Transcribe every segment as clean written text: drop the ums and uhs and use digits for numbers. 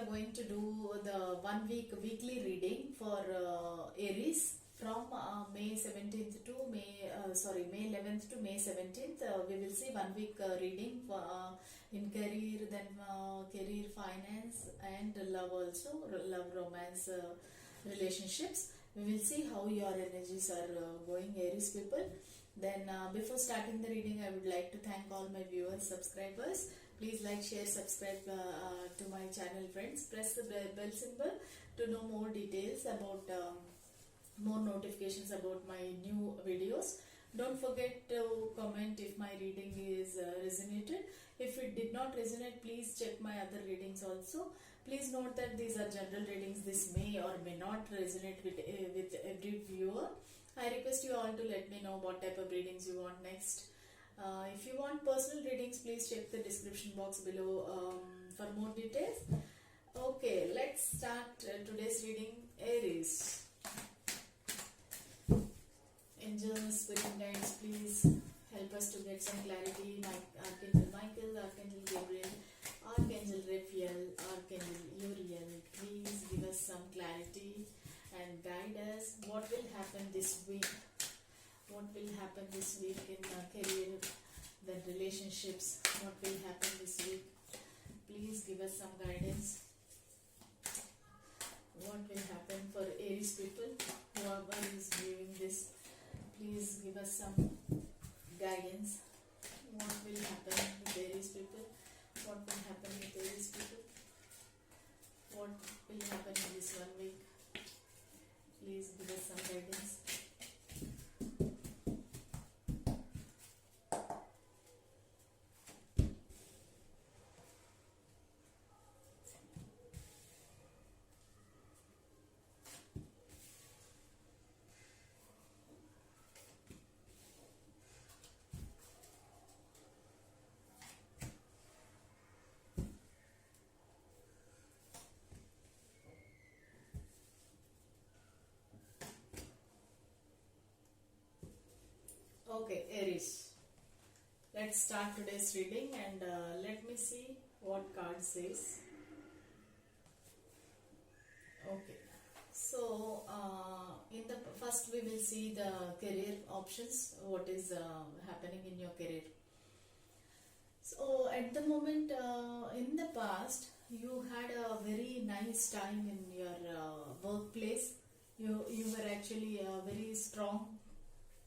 are going to do the 1 week weekly reading for Aries from May 17th to May 11th to May 17th. We will see 1 week reading for, in career, then career, finance, and love also, love, romance, relationships. We will see how your energies are going, Aries people. Then before starting the reading, I would like to thank all my viewers, subscribers. Please like, share, subscribe to my channel, friends. Press the bell symbol to know more details about more notifications about my new videos. Don't forget to comment if my reading is resonated. If it did not resonate, please check my other readings also. Please note that these are general readings. This may or may not resonate with every viewer. I request you all to let me know what type of readings you want next. If you want personal readings, please check the description box below for more details. Okay, let's start today's reading. Aries. Angels, spirit guides, please help us to get some clarity. Archangel Michael, Archangel Gabriel, Archangel Raphael, Archangel Uriel, please give us some clarity and guide us. What will happen this week? What will happen this week in career, then relationships? What will happen this week? Please give us some guidance. What will happen for Aries people? Whoever is viewing this, please give us some guidance. What will happen with Aries people? What will happen with Aries people? What will happen in this 1 week? Please give us some guidance. Okay, Aries. Let's start today's reading and let me see what card says. Okay. So, in the first we will see the career options. What is happening in your career? So, at the moment, in the past, you had a very nice time in your workplace. You were actually very strong.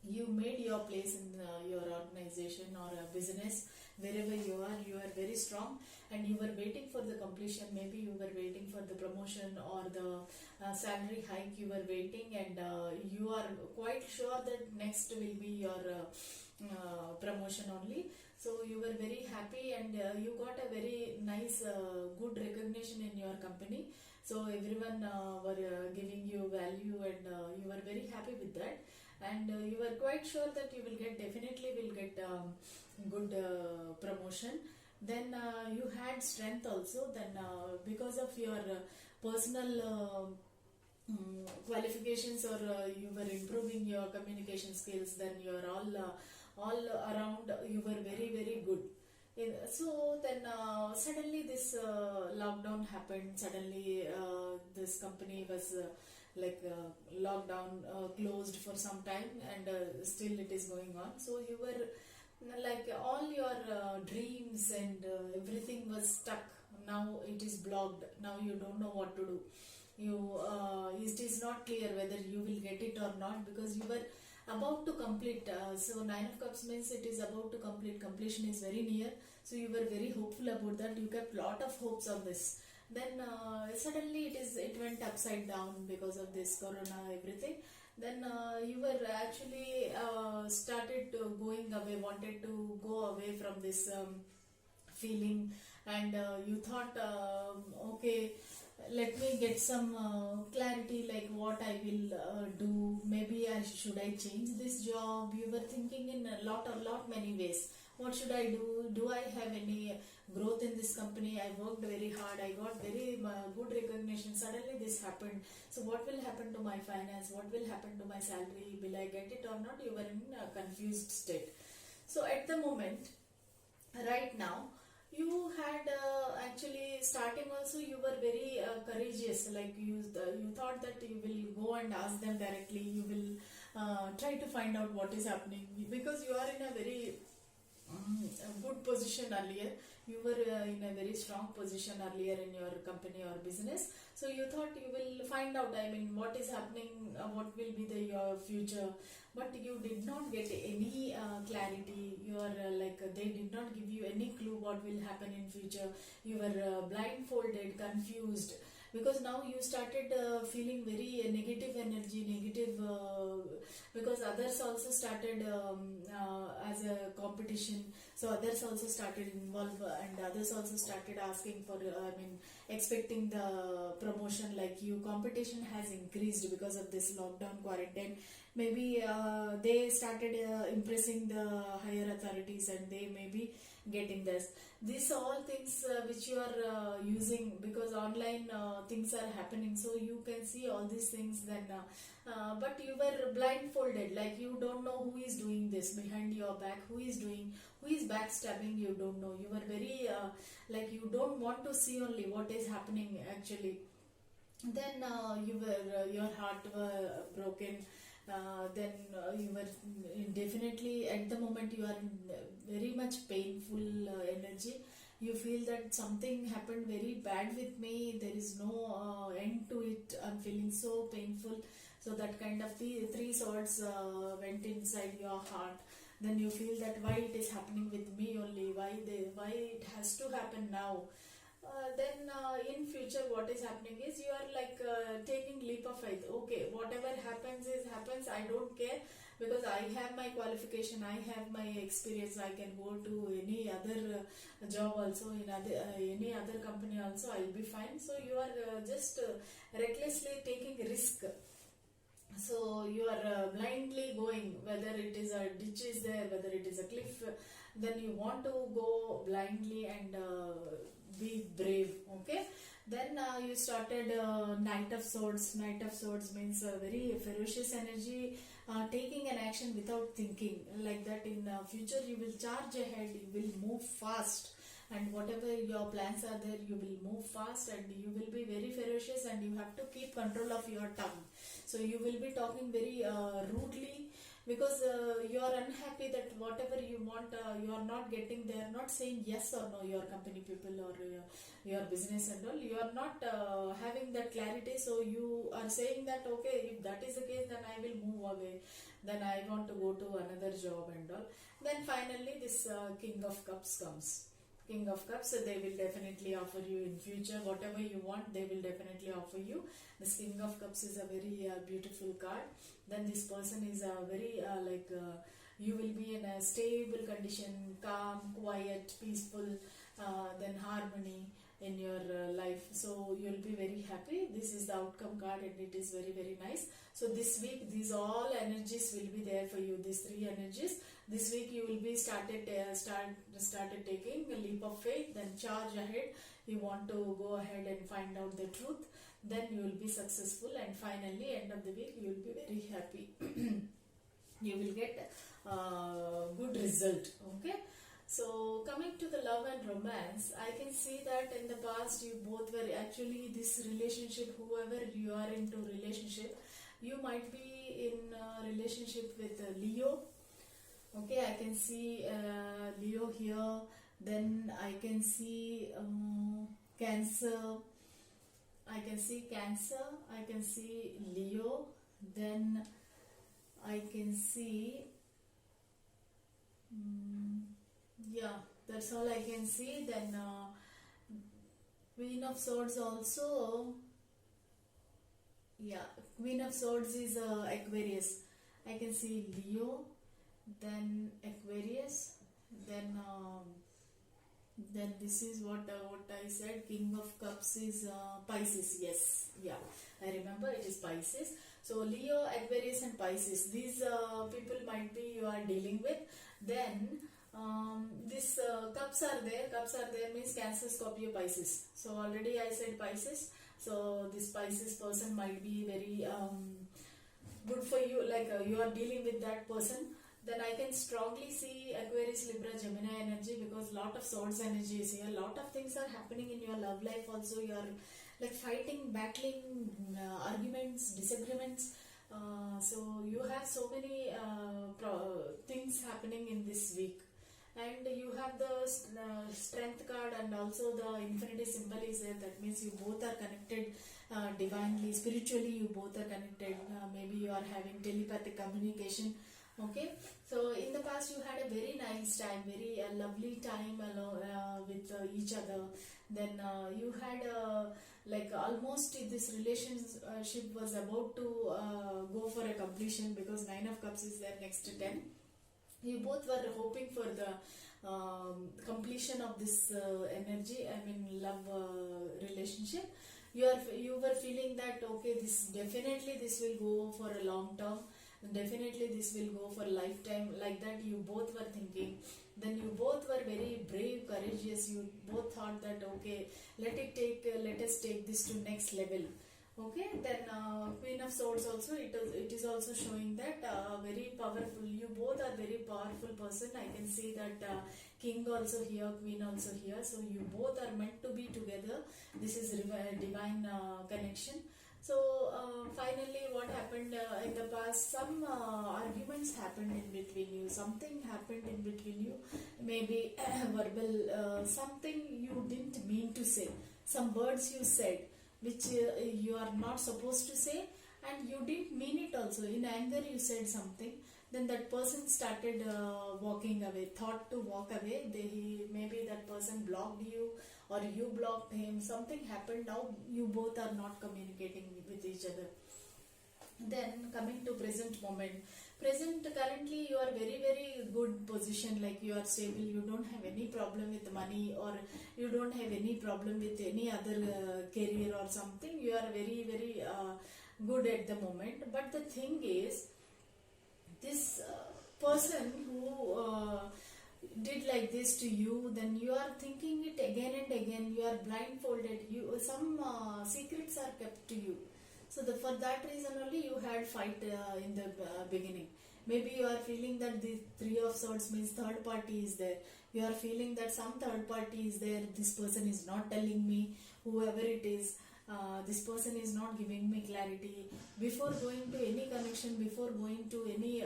You made your place in your organization or a business. Wherever you are very strong, and you were waiting for the completion. Maybe you were waiting for the promotion or the salary hike. You were waiting, and you are quite sure that next will be your promotion only. So you were very happy, and you got a very nice good recognition in your company. So everyone were giving you value, and you were very happy with that. And you were quite sure that you will get good promotion. Then you had strength also. Then because of your personal qualifications, or you were improving your communication skills, then you are all around, you were very good. So then suddenly this lockdown happened. Suddenly this company was lockdown, closed for some time, and still it is going on. So you were like all your dreams and everything was stuck. Now it is blocked. Now you don't know what to do. It is not clear whether you will get it or not, because you were about to complete. So 9 of Cups means it is about to complete. Completion is very near. So you were very hopeful about that. You kept lot of hopes on this. Then suddenly it went upside down because of this corona, everything. Then you were actually started going away, wanted to go away from this feeling, and you thought, okay, let me get some clarity, like what I will do. Maybe should I change this job? You were thinking in a lot many ways. What should I do? Do I have any growth in this company? I worked very hard. I got very good recognition. Suddenly this happened. So what will happen to my finance? What will happen to my salary? Will I get it or not? You were in a confused state. So at the moment, right now, you had actually starting also you were very courageous, like you thought that you will go and ask them directly, you will try to find out what is happening, because you are in a very a good position earlier. You were in a very strong position earlier in your company or business, so you thought you will find out, I mean, what is happening, what will be the your future. But you did not get any clarity. You are they did not give you any clue what will happen in future. You were blindfolded, confused, because now you started feeling very negative energy, negative, because others also started as a competition. So others also started involved, and others also started asking for, I mean, expecting the promotion like you. Competition has increased because of this lockdown quarantine. Maybe they started impressing the higher authorities, and they may be getting this. These all things which you are using, because online things are happening, so you can see all these things. Then but you were blindfolded, like you don't know who is doing this behind your back, who is doing, who is backstabbing, you don't know. You were very like you don't want to see only what is happening actually. Then you were your heart were broken. Then you were definitely at the moment you are in very much painful energy. You feel that something happened very bad with me, there is no end to it, I'm feeling so painful. So that kind of the three swords went inside your heart. Then you feel that why it is happening with me only, why it has to happen now. Then in future what is happening is you are like taking leap of faith. Okay, whatever happens is happens, I don't care, because I have my qualification, I have my experience, I can go to any other job also, in other any other company also, I'll be fine. So you are just recklessly taking risk. So you are blindly going, whether it is a ditch is there, whether it is a cliff, then you want to go blindly and be brave. Okay, then you started knight of swords. Knight of swords means a very ferocious energy, taking an action without thinking, like that. In future you will charge ahead, you will move fast, and whatever your plans are there, you will move fast, and you will be very ferocious, and you have to keep control of your tongue. So you will be talking very rudely, because you are unhappy that whatever you want, you are not getting. They are not saying yes or no, your company people or your business and all. You are not having that clarity, so you are saying that okay, if that is the case, then I will move away, then I want to go to another job and all. Then finally this King of Cups comes. King of Cups, so they will definitely offer you in future whatever you want, they will definitely offer you. This King of Cups is a very beautiful card. Then this person is a very you will be in a stable condition, calm, quiet, peaceful, then harmony in your life. So you will be very happy. This is the outcome card, and it is very, very nice. So this week these all energies will be there for you, these three energies. This week you will be started taking a leap of faith, then charge ahead. You want to go ahead and find out the truth, then you will be successful, and finally end of the week you will be very happy. You will get good result. Okay, so coming to the love and romance, I can see that in the past you both were actually this relationship, whoever you are into relationship, you might be in a relationship with Leo. Okay, I can see Leo here. Then I can see Cancer. I can see Cancer. I can see Leo. Then I can see yeah, that's all I can see. Then Queen of Swords also. Yeah, Queen of Swords is Aquarius. I can see Leo, then Aquarius, then this is what I said. King of Cups is Pisces. Yes, yeah, I remember it is Pisces. So Leo, Aquarius, and Pisces. These people might be you are dealing with. Then this cups are there. Cups are there means Cancer, Scorpio, Pisces. So already I said Pisces. So this Pisces person might be very good for you. Like you are dealing with that person. then I can strongly see Aquarius, Libra, Gemini energy, because lot of swords energy is here. Lot of things are happening in your love life also. You are like fighting, battling, arguments, disagreements. So you have so many things happening in this week. And you have the strength card, and also the infinity symbol is there. That means you both are connected divinely, spiritually. You both are connected. Maybe you are having telepathic communication. Okay, so in the past you had a very nice time, very lovely time along with each other. Then you had like almost this relationship was about to go for a completion, because 9 of Cups is there next to 10. You both were hoping for the completion of this energy, I mean love relationship. You were feeling that okay, this will go for a long term, definitely this will go for a lifetime, like that you both were thinking. Then you both were very brave, courageous. You both thought that okay, let us take this to next level. Okay, then Queen of Swords also, it is also showing that very powerful. You both are very powerful person. I can see that King also here, Queen also here. So you both are meant to be together. This is divine connection. So finally, what happened in the past? Some arguments happened in between you. Something happened in between you. Maybe verbal, something you didn't mean to say. Some words you said which you are not supposed to say, and you didn't mean it also. In anger you said something, then that person started walking away, thought to walk away. Maybe that person blocked you, or you blocked him. Something happened. Now you both are not communicating with each other. Then coming to present moment, currently you are very good position, like you are stable, you don't have any problem with money, or you don't have any problem with any other career or something. You are very good at the moment. But the thing is, this person who did like this to you, then you are thinking it again and again. You are blindfolded. Some secrets are kept to you. So for that reason only you had fight in the beginning. Maybe you are feeling that the 3 of Swords means third party is there. You are feeling that some third party is there. This person is not telling me, whoever it is. This person is not giving me clarity. Before going to any connection, before going to any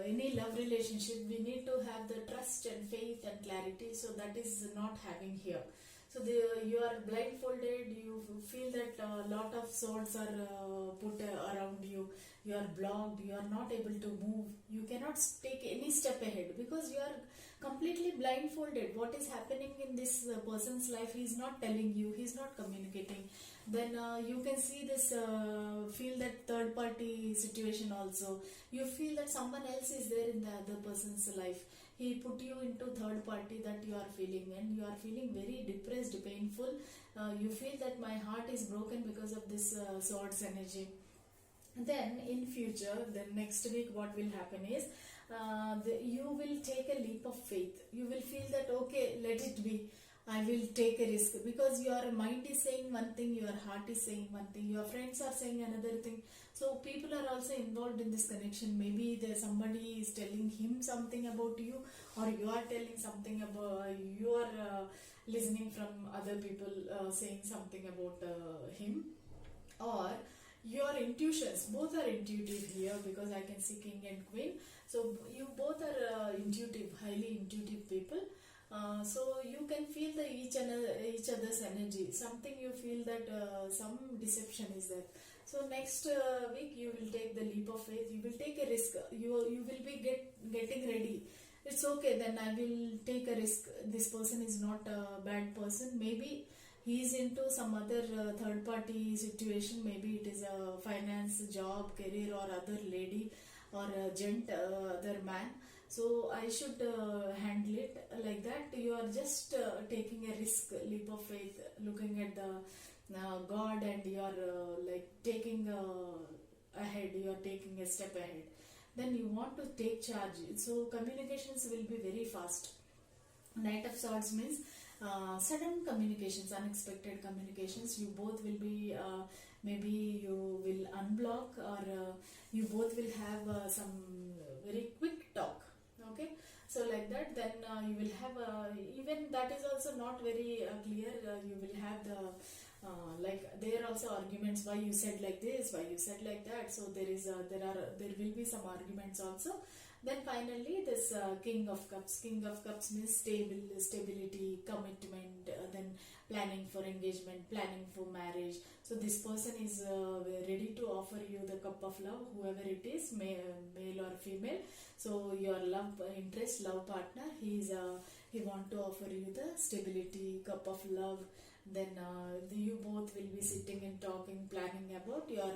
any love relationship, we need to have the trust and faith and clarity. So that is not having here. So you are blindfolded. You feel that a lot of swords are put around you. You are blocked. You are not able to move. You cannot take any step ahead, because you are completely blindfolded. What is happening in this person's life, he is not telling you. He is not communicating. Then you can see this, feel that third party situation also. You feel that someone else is there in the other person's life. He put you into third party, that you are feeling, and you are feeling very depressed, painful. You feel that my heart is broken because of this swords energy. Then in future, then next week what will happen is, you will take a leap of faith. You will feel that okay, let it be. I will take a risk, because your mind is saying one thing, your heart is saying one thing, your friends are saying another thing. So people are also involved in this connection. Maybe somebody is telling him something about you, or you are telling something about, you are listening from other people saying something about him, or your intuitions. Both are intuitive here, because I can see King and Queen. So you both are intuitive, highly intuitive people. So you can feel each other's energy. Something you feel that some deception is there. So next week you will take the leap of faith. You will take a risk. You will be getting ready. It's okay. Then I will take a risk. This person is not a bad person. Maybe he is into some other third party situation. Maybe it is a finance, job, career, or other lady, or a gent, other man. So I should handle it like that. You are just taking a risk, leap of faith, looking at the God, and you are like taking ahead. You are taking a step ahead. Then you want to take charge. So communications will be very fast. Knight of Swords means sudden communications, unexpected communications. You both will be maybe you will unblock, or you both will have some very quick talk. Okay, so like that, then you will have even that is also not very clear. You will have the like there are also arguments, why you said like this, why you said like that. So there will be some arguments also. Then finally this king of cups. King of cups means stability, commitment, then planning for engagement, planning for marriage. So this person is ready to offer you the cup of love, whoever it is, male or female. So your love interest, love partner, he want to offer you the stability, cup of love. Then you both will be sitting and talking, planning about your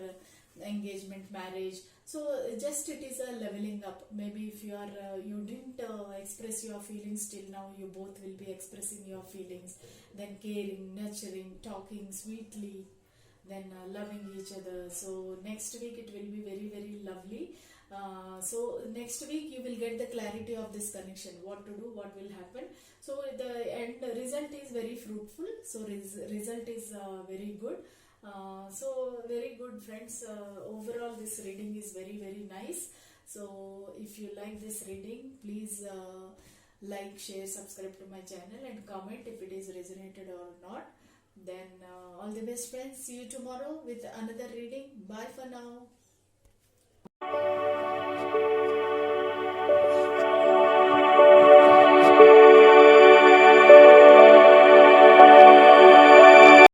engagement, marriage. So just it is a leveling up. Maybe if you are you didn't express your feelings till now, you both will be expressing your feelings. Then caring, nurturing, talking sweetly, then loving each other. So next week it will be very very lovely. So next week you will get the clarity of this connection, what to do, what will happen. So the end result is very fruitful. So result is very good. So very good, friends. Overall this reading is very very nice. So if you like this reading, please like, share, subscribe to my channel, and comment if it is resonated or not. Then all the best, friends. See you tomorrow with another reading. Bye for now.